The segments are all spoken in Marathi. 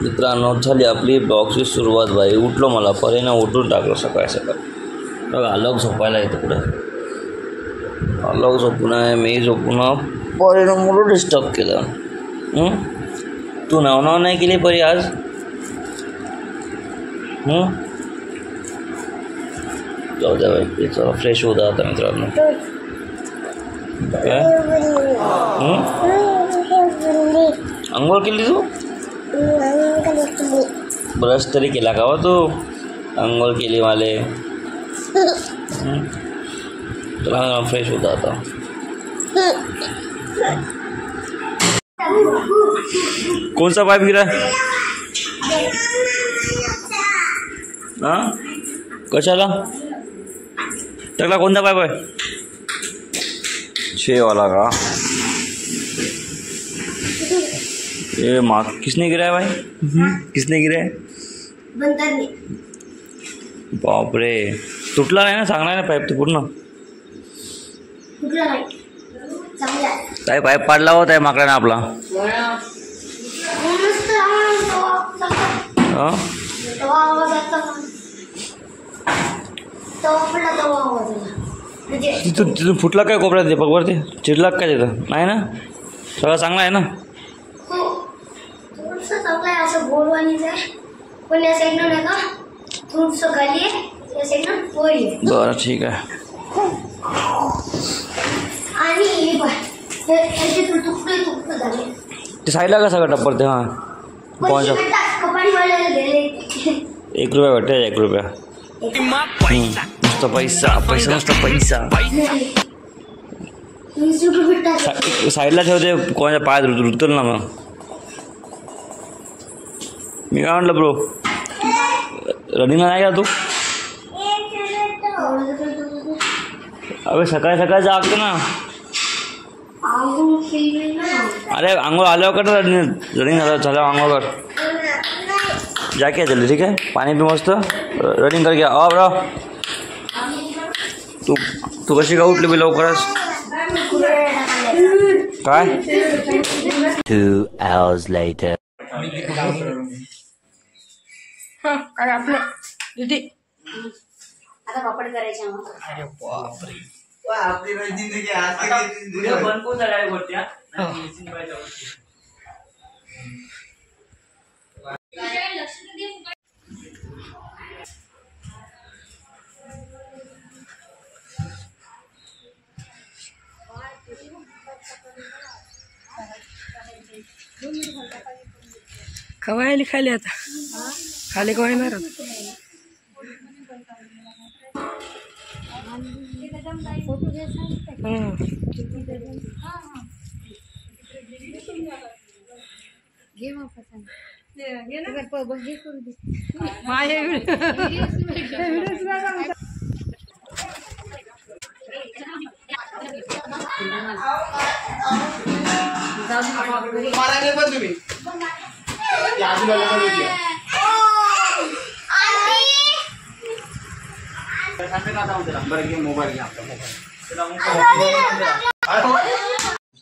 मित्रांनो झाली आपली ब्लॉगची सुरुवात. बाई उठलो मला परीनं उठून टाकलं सकाळी सकाळी. बघा आलोक झोपायला येतो पुढे. आलोक झोपून आहे, मी झोपून परीनं मुलं डिस्टर्ब केलं. तू नाव नाही केली परी आज? जाऊ द्या बाई, चला फ्रेश होता आता मित्रांनो. काय अंघोळ केली तू? ब्रश तरी केला का वा तू? अंघोळ केली माले. चला फ्रेश होता आता. कोणचा पाईप गिरा? हां कशाला टाकला? कोणता पाईप आहे? 6 वाला का? ये माँ किसने गिरा है भाई? किसने गिरा है? बाप रे, तुटला नाही ना? चांगला आहे ना पाईप? तो पूर्ण काय पाईप पाडला होता आहे माकडाने आपला. तिथून फुटला काय कोपऱ्यात? ते पगवरती चिडला काय तिथं? नाही ना, सगळं चांगला आहे ना? बरं ठीक आहे. ते साईडला का सगळं टप्पर ते? हां 1 रुपया भेटते. 1 रुपया नुसतं पैसा पैसा नुसतं पैसा. साईडला ठेवते, कोणाच्या पायात रुतल ना. मग मी काय म्हटलं ब्रो, रनिंगला नाही का तू? अबे सकाळी सकाळी जागतो ना. अरे आंघोळ आल्यावर कर रनिंग झालं आंघोळ कर. जा क्या जल्दी, ठीक है? पाणी पी मस्त, रनिंग कर गया. ब्रो तू कशी का उठली बी लवकरच? काय 2 hours later. काय आपलं दीदी आता पापड करायचे मग. अरे बापरे, आपली जिंदगी आज बनकून झाल्या गोष्टी. खवायली खाली आता खाली कवा येणार आता.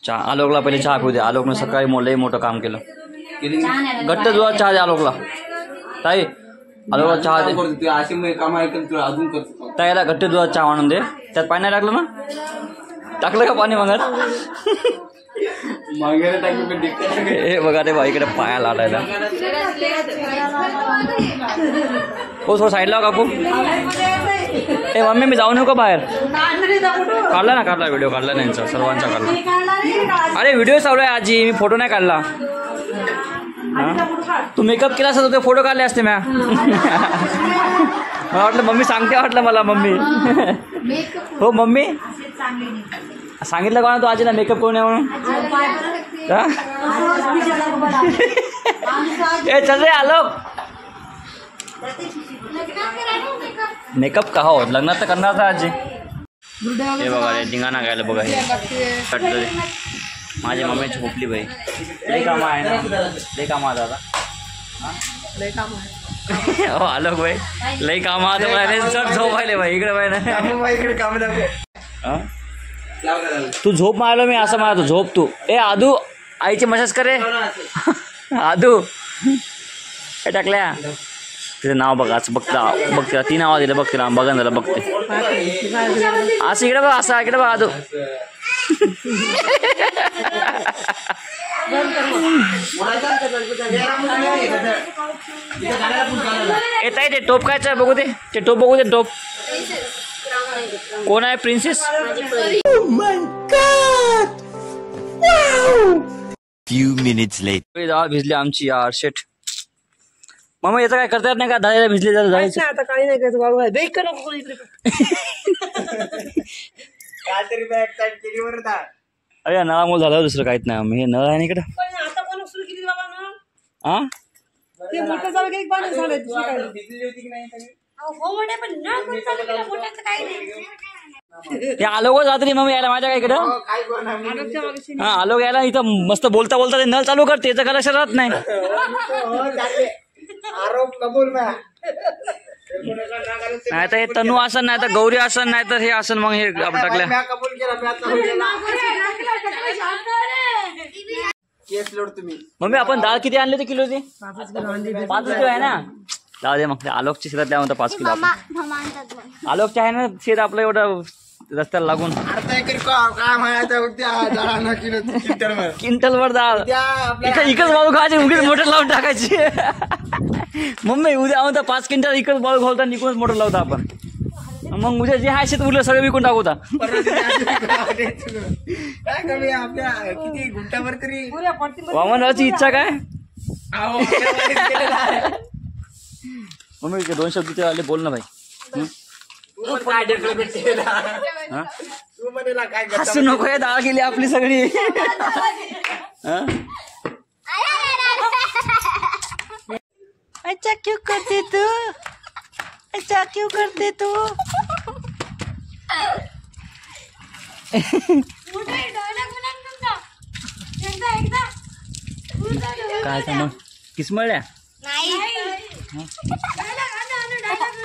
चहा आलोकला पहिले चहा पिऊ दे. आलोकनं सकाळी लई मोठं काम केलं. घट्ट दुधात चहा दे आलोकला. ताई आलोकला चहा दे. ताईला घट्ट दुधात चहा आणून दे. त्यात पाणी नाही टाकलं ना? टाकलं का पाणी मग? हे बघा रे भाई इकडे पाया लाटायला. हो थोडं साईडला काकू. ए मम्मी मी जाऊ नको बाहेर? काढला ना, काढला व्हिडिओ काढला त्यांचा सर्वांचा काढला. अरे व्हिडिओ चालू आहे आजी, मी फोटो नाही काढला. तू मेकअप केला असता तर फोटो काढले असते म्या. मला वाटलं मम्मी सांगते, वाटलं मला मम्मी. हो मम्मी सांगितलं का तू आजीला मेकअप करून या म्हणून? ए चल रे आलोक, मेकअप का हो लग्नात तर करणार था आजी. हे बघा रे धिंगाणा गायला बघा. हे माझी मम्मी झोपली बाई. लई कामं आहे ना, लई कामं आता. लय काम आहे. हो आलोक भाई लई कामं आता. सर झोपायले भाई इकडे बाई ना, इकडे काम तू झोप मारलो मी असं म्हणतो. झोप तू. ए आदू आईची मसाज करे. आदू हे टाकल्या तिचं नाव बघा असं बघते ती नाव दिलं बघते ना बघा झालं बघते असं इकडे बघा असं इकडे बघा तू येत आहे ते टोप खायचं बघू दे ते टोप बघू दे टोप कोण आहे प्रिन्सेस Few minutes later. डाळ भिजली आमची यार शेट मग याचं काय करता येत नाही का डाळीला भिजली जायचं आता काही नाही करायचं बाबा बेक कर नको इकडे काहीतरी बॅग टाईट केली बरं का? अरे नळामुळे झालं दुसरं काहीच नाही आम्ही हे नळ आहे ना इकडं आता कोण सुरू केली बाबा ना हा ते मोठं झालं की पाणी झालं दुसरं काय नाही. भिजली होती की नाही तरी? हो मोठे पण नळ कोण चालू केलं मोठ्याचं काही नाही हे आलो गो रात्री मग यायला माझ्या काय इकडं हो, काय करणार मी? मागच्या मागची हा आलो यायला इथं मस्त बोलता बोलता ते नळ चालू करते याचं काय लक्षात राहत नाही हो, चालले. आरोप कबूल ना नाही तर हे तनू आसन नाही तर गौरी आसन नाही तर हे आसन मग हे आपण टाकल्या म्या कबूल केला म्या कबूल केला केस लोड तुम्ही मम्मी आपण डाळ किती आणली होती किलो ती 5 किलो आहे ना जाऊ दे मग आलोकची शेतात त्यानंतर 5 किलो आपण आलोकच्या आहे ना शेत आपलं एवढं रस्त्याला लागून अर्धा एकर काय म्हणायचं त्या झाडांना किलो क्विंटल वर डाळ त्या आपल्या इथं इकच बाळू खायची उगीच मोटर लावून टाकायची मम्मी उद्या आहोत 5 क्विंटल इकच बाळू घालता निघूनच मोटर लावता आपण मग उद्या जे आहे शेत उरलं सगळं विकून टाकूता काय करूया आपल्या किती गुंटावर तरी वामनाची इच्छा काय अहो, केलेलं आहे. मम्मी ते 2 शब्द ते आले बोल ना भाई तू काय डेव्हलपमेंट केला हा तू म्हणेला काय करता? हसू नको हे डाळ गेली आपली सगळी हा? अच्छा क्यों करते तू अच्छा क्यों करते तू काय मग किसमळल्या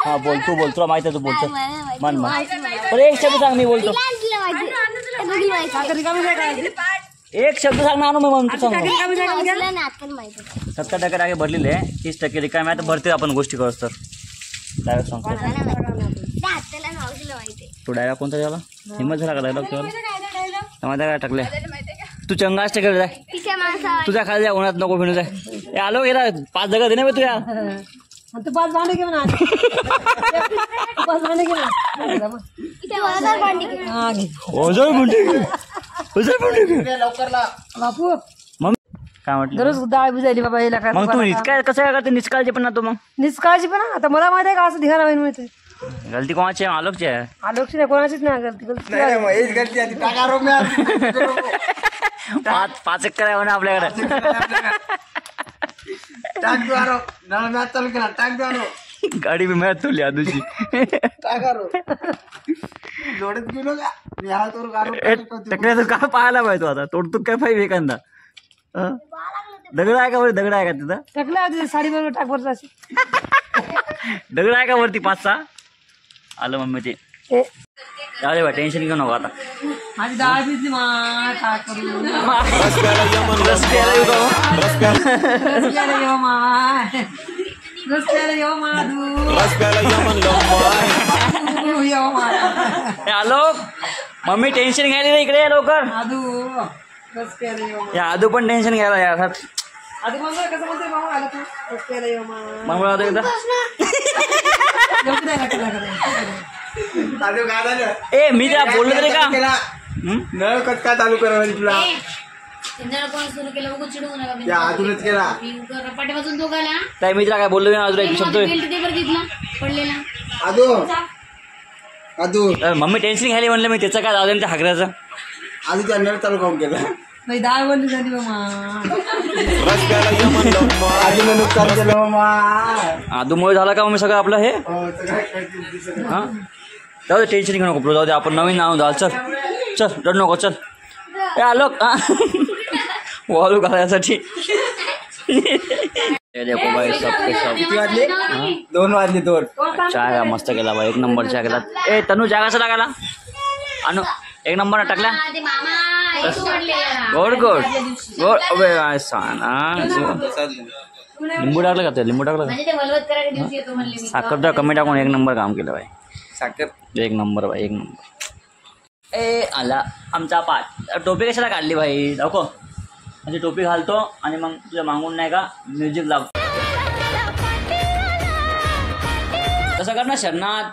हा बोलतो तुला माहित आहे तू बोलतो मन मन पण एक शब्द सांग मी बोलतो एक शब्द सांग ना मी म्हणतो सांग 70% टाके भरलेले 30% रिकामे आता भरते आपण गोष्टी करत तर डायरेक्ट सांगतो तो डायरेक्ट कोणता झाला हिंमत झाला का डायलॉग तुला माहिती काय टाकले तू चंगाच टेकर जाय तुझ्या खाली जाय उन्हात नको फिरू जाय आलो गेला 5 जागा दे ना तुझ्या तू 5 भांडे घेऊन आण 5 भांडे घेऊन लवकर ला बापू मग काय म्हटलं दररोज डाळ भिजायली बाबा याला काय मग तू काय कसं काय करते निष्काळजी पण ना तू मग निष्काळजी पण आता मला माहिती आहे का असं धिगाणा होईल माहिती गलती कोणाची आहे आलोकची आहे आलोकची नाही कोणाचीच नाही गलती गलती नाही मग हेच गलती आहे ती टाका रो म्या 5 एकर आहे ना आपल्याकडे टाक दो आरो नळ मॅच चालू केला टाक दो आरो गाडी बी मॅच तुली आधूची टाका रो लोडत गेलो का मी हा तो गारो टकल्या तू काय पाहायला पाहिजे आता तोडतूक काय पाहिजे एखादा दगड आहे का वरती दगड आहे का तिथं टाकला होती साडी बरोबर टाकवरच अशी दगड आहे का वरती 5-6 आलं मम्मी ते जाऊ दे बा टेन्शन घेऊ नको आता माझी डाळ भिजली मा काय करू रस्त्याला येऊ का मग? रस्त्याला येऊ मा रस्त्याला येऊ माधू येऊ मा हे आलोक मम्मी टेन्शन घ्यायला नाही इकडे ये लवकर माधू रस्त्याला येऊ या आधू पण टेन्शन घ्यायला यार आधी मग कसं म्हणते मामा आला तू रस्त्याला येऊ मा मग मला एकदा येऊ नाही लागत चालू का झालं ए मी त्या बोललो तरी का केला नळ कट का चालू करायला तुला कोण सुरू केलं बघू चिडवू नका त्या आधूनच केला रपाटे वाजून दोघाला त्या मित्रा काय बोललो ना अजून एक शब्द पेपर घेतला पडलेला आधू आधू मम्मी टेन्शन घ्यायला म्हणलं मी त्याचं काय जाऊ दे त्या हागऱ्याचं आधू त्या नळ चालू करून केला नाही डाळ बनली झाली मामा आधीनं नुकसान केलं मा आधूमुळे झालं का मम्मी सगळं आपलं हे हो सगळं करतील सगळं. हा जाऊ दे टेन्शन घेऊ नको जाऊ दे आपण नवीन नाव जाल चल चल रड नको चल ए आलोक वालू घालायसाठी देखो भाई सबके सब किती वाजले 2 वाजले 2 चहा मस्त केला भाई 1 नंबर चहा केला ए तनू चहा कसा टाकायला अनु 1 नंबर टाकला ते मामा गोड गोड गोड अबे साना लिंबू टाकलं का ते लिंबू टाकलं का म्हणजे ते वलवत करायच्या दिवशी येतो म्हणले मी. साखर तर कमी टाकून एक नंबर काम केलं भाई साखर एक नंबर भाई एक नंबर ए आला आमचा पाठ टोपी कशाला काढली भाई दाखव म्हणजे टोपी घालतो आणि मग तुझ्या मागून नाही का म्युझिक लागतो तसं कर ना शरणात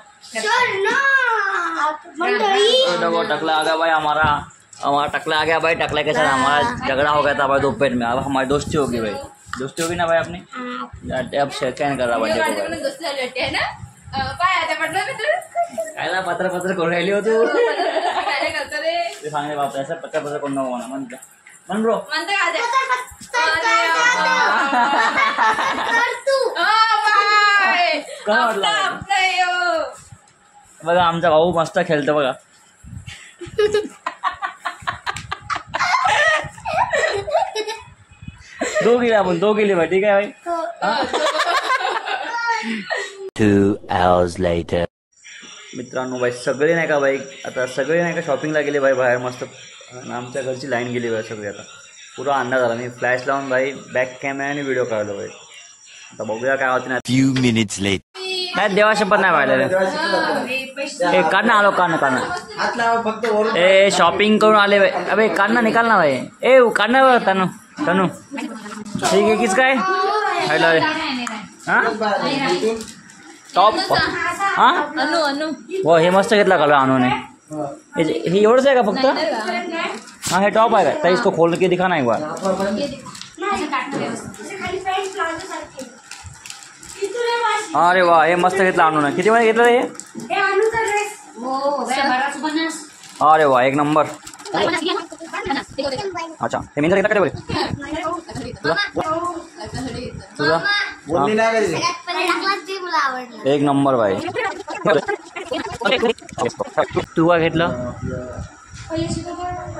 टकला आ गया भाई हमारा टकला आ गया भाई टकला के साथ हमारा झगड़ा हो गया था भाई दोपहर में अब हमारी दोस्ती होगी भाई दोस्ती होगी ना भाई अपनी अब शेयर कर रहा भाई काय ना पत्र करून राहिली हो तू ते सांगले बाप असं पत्र करून नको म्हणा म्हणतो म्हण ब्रो बघा आमचा भाऊ मस्त खेळतो बघा दो गेली भाई ठीक आहे भाई 2 hours later. मित्रांनो भाई सगळे नाही का भाई आता सगळे नाही का शॉपिंगला गेले भाई बाहेर मस्त आणि आमच्या घरची लाईन गेली भाई सगळी आता पुरा अंदाज आला मी फ्लॅश लावून भाई बॅक कॅमेऱ्याने व्हिडिओ काढलो भाई आता बघूया काय होते ना Few minutes later. नाही देवा शपथ नाही पाहिलं ए काढ ना आलो काढणं हात लावा फक्त वरून ए शॉपिंग करून आले भाई अबे काढ ना निकाल ना भाई ए काढ ना तनू तनू ठीक आहे किस काय हॅलो अरे हां इथून टॉप हां अनु अनु हो हे मस्त घेतला का अनुने हे एवढंच आहे का फक्त हाँ हे टॉप आहे का तर इसको खोल के दिखा ना एक बार अरे वा हे मस्त घेतलं अनुने किती मध्ये घेतलं हे अरे वा एक नंबर अच्छा हे मिंत्र घेतला का रे तुझा बोलली नाही का तिने? एक नंबर भाई तू काय घेतलं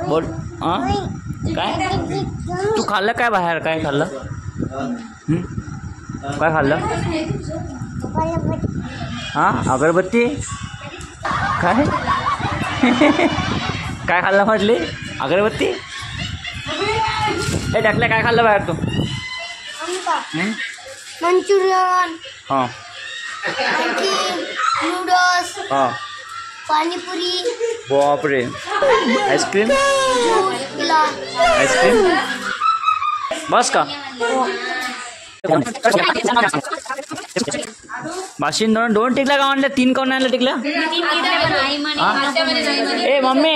बोल हां काय तू खाल्लं काय बाहेर काय खाल्लं काय खाल्लं हां अगरबत्ती काय काय खाल्लं म्हटली अगरबत्ती हे टाकलं काय खाल्लं बाहेर तू मंचुरियन हां नूडल्स हां पाणीपुरी बापरे आईस्क्रीम गिलास आईस्क्रीम बस का बाशीन दोन टिकल्या का म्हणल्या 3 काऊन आणल्या टिकल्या ए मम्मी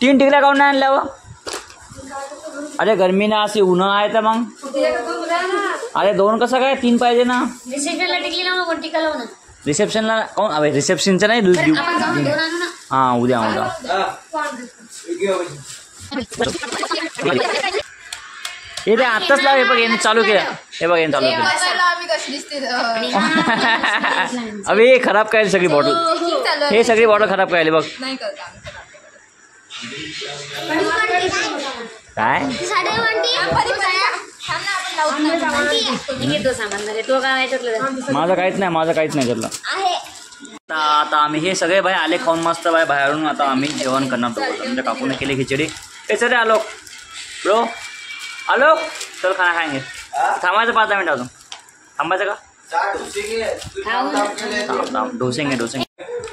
3 टिकल्या काऊन नाही आणल्या व अरे गर्मीने अशी उन्हाळा आहे तर मग अरे 2 कसं काय 3 पाहिजे ना रिसेप्शनला टिकली ना कोण टिका लावून रिसेप्शनला कोण अबे रिसेप्शनचं नाही हां उद्या हे ते आत्ताच लाव हे बघ याने चालू केलं हे बघ याने चालू केलं अबे हे खराब काय सगळी बॉटल हे सगळी बॉटल खराब काय बघ काय माझं काहीच नाही त्यातलं आता आम्ही हे सगळे भाई आले खाऊन मस्त भाई बाहेरून आता आम्ही जेवण करणार आमच्या काकूने केली खिचडी हे सर आलोक ब्रो आलोक चल खाना खाएंगे थांबायचं 5-10 मिनिट अजून थांबायचं का डोसेंगे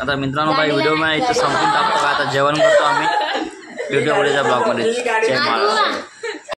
आता मित्रांनो भाई व्हिडिओ मध्ये इथं संपून टाकतो का आता जेवण करतो आम्ही व्हिडिओ पुढेच्या ब्लॉगमध्ये जय महाराज